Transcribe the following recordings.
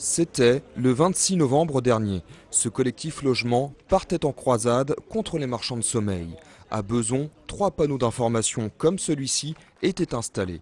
C'était le 26 novembre dernier. Ce collectif logement partait en croisade contre les marchands de sommeil. À Bezons, 3 panneaux d'information comme celui-ci étaient installés.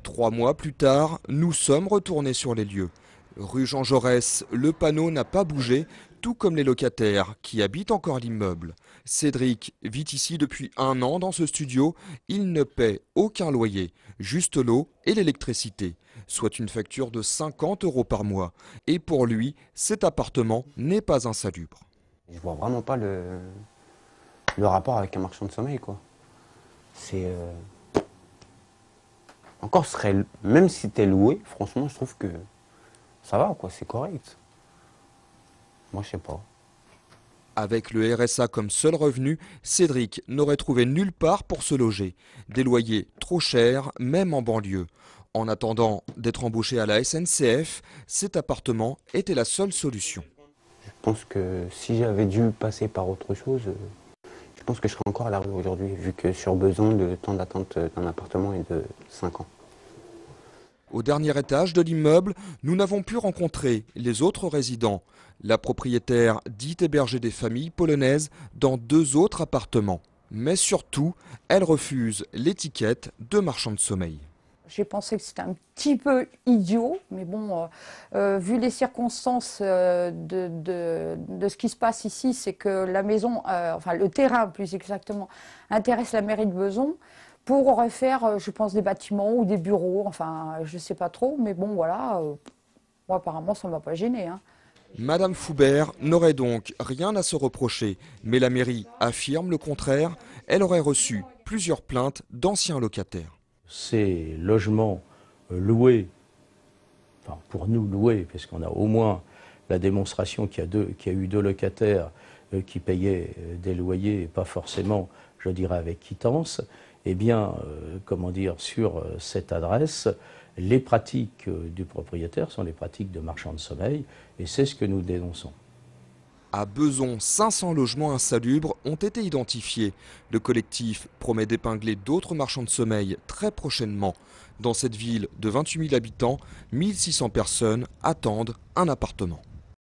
3 mois plus tard, nous sommes retournés sur les lieux. Rue Jean Jaurès, le panneau n'a pas bougé, tout comme les locataires qui habitent encore l'immeuble. Cédric vit ici depuis 1 an dans ce studio. Il ne paie aucun loyer, juste l'eau et l'électricité, soit une facture de 50 € par mois. Et pour lui, cet appartement n'est pas insalubre. Je vois vraiment pas le rapport avec un marchand de sommeil, quoi. C'est encore même si t'es loué, franchement, je trouve que ça va, quoi. C'est correct. Moi, je sais pas. Avec le RSA comme seul revenu, Cédric n'aurait trouvé nulle part pour se loger. Des loyers trop chers, même en banlieue. En attendant d'être embauché à la SNCF, cet appartement était la seule solution. Je pense que si j'avais dû passer par autre chose, je pense que je serais encore à la rue aujourd'hui, vu que sur Besançon, le temps d'attente d'un appartement est de 5 ans. Au dernier étage de l'immeuble, nous n'avons pu rencontrer les autres résidents. La propriétaire dit héberger des familles polonaises dans 2 autres appartements. Mais surtout, elle refuse l'étiquette de marchand de sommeil. J'ai pensé que c'était un petit peu idiot, mais bon, vu les circonstances de ce qui se passe ici, c'est que la maison, enfin le terrain plus exactement, intéresse la mairie de Bezons pour refaire, je pense, des bâtiments ou des bureaux, enfin je ne sais pas trop, mais bon voilà, moi apparemment ça ne m'a pas gêné. Madame Foubert n'aurait donc rien à se reprocher, mais la mairie affirme le contraire. Elle aurait reçu plusieurs plaintes d'anciens locataires. Ces logements loués, enfin pour nous loués, parce qu'on a au moins la démonstration qu'il y a eu 2 locataires qui payaient des loyers et pas forcément, je dirais, avec quittance, eh bien, comment dire, sur cette adresse, les pratiques du propriétaire sont les pratiques de marchand de sommeil, et c'est ce que nous dénonçons. À Bezons, 500 logements insalubres ont été identifiés. Le collectif promet d'épingler d'autres marchands de sommeil très prochainement. Dans cette ville de 28 000 habitants, 1600 personnes attendent un appartement.